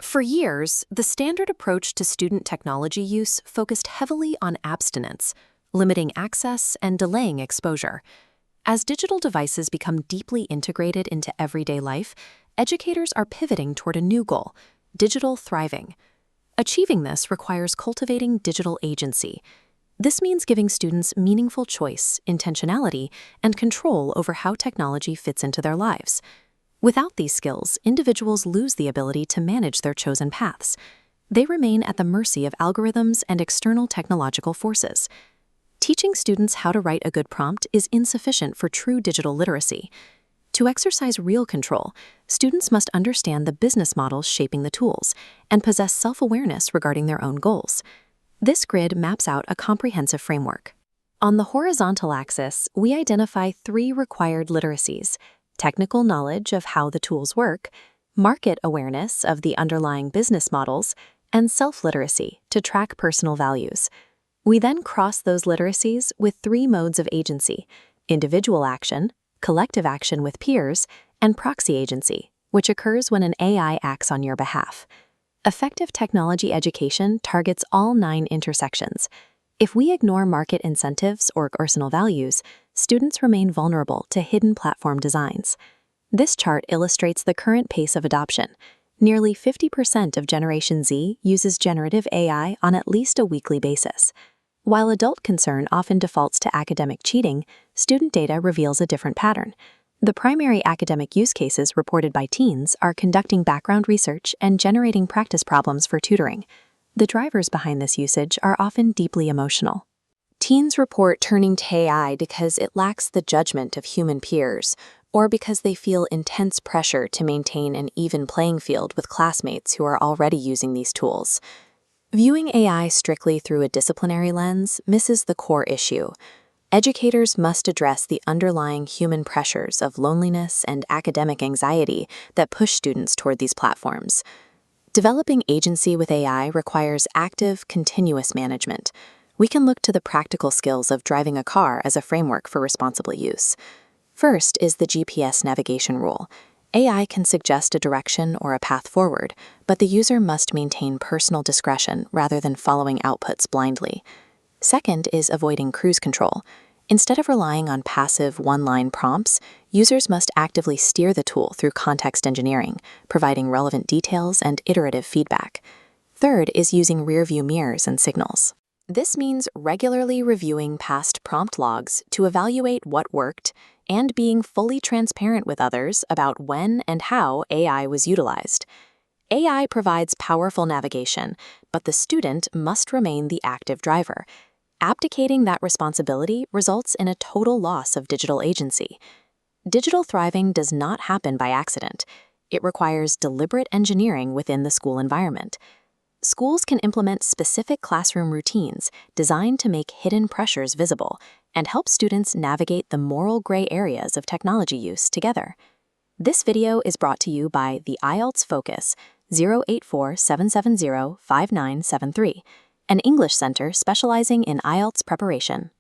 For years, the standard approach to student technology use focused heavily on abstinence, limiting access and delaying exposure. As digital devices become deeply integrated into everyday life, educators are pivoting toward a new goal: digital thriving. Achieving this requires cultivating digital agency. This means giving students meaningful choice, intentionality, and control over how technology fits into their lives. Without these skills, individuals lose the ability to manage their chosen paths. They remain at the mercy of algorithms and external technological forces. Teaching students how to write a good prompt is insufficient for true digital literacy. To exercise real control, students must understand the business models shaping the tools and possess self-awareness regarding their own goals. This grid maps out a comprehensive framework. On the horizontal axis, we identify 3 required literacies: technical knowledge of how the tools work, market awareness of the underlying business models, and self-literacy to track personal values. We then cross those literacies with 3 modes of agency: individual action, collective action with peers, and proxy agency, which occurs when an AI acts on your behalf. Effective technology education targets all 9 intersections. If we ignore market incentives or personal values, students remain vulnerable to hidden platform designs. This chart illustrates the current pace of adoption. Nearly 50% of Generation Z uses generative AI on at least a weekly basis. While adult concern often defaults to academic cheating, student data reveals a different pattern. The primary academic use cases reported by teens are conducting background research and generating practice problems for tutoring. The drivers behind this usage are often deeply emotional. Teens report turning to AI because it lacks the judgment of human peers, or because they feel intense pressure to maintain an even playing field with classmates who are already using these tools. Viewing AI strictly through a disciplinary lens misses the core issue. Educators must address the underlying human pressures of loneliness and academic anxiety that push students toward these platforms. Developing agency with AI requires active, continuous management. We can look to the practical skills of driving a car as a framework for responsible use. First is the GPS navigation rule. AI can suggest a direction or a path forward, but the user must maintain personal discretion rather than following outputs blindly. Second is avoiding cruise control. Instead of relying on passive one-line prompts, users must actively steer the tool through context engineering, providing relevant details and iterative feedback. Third is using rearview mirrors and signals. This means regularly reviewing past prompt logs to evaluate what worked and being fully transparent with others about when and how AI was utilized. AI provides powerful navigation, but the student must remain the active driver. Abdicating that responsibility results in a total loss of digital agency. Digital thriving does not happen by accident. It requires deliberate engineering within the school environment. Schools can implement specific classroom routines designed to make hidden pressures visible and help students navigate the moral gray areas of technology use together. This video is brought to you by the IELTS FOCUS 084-770-5973, an English center specializing in IELTS preparation.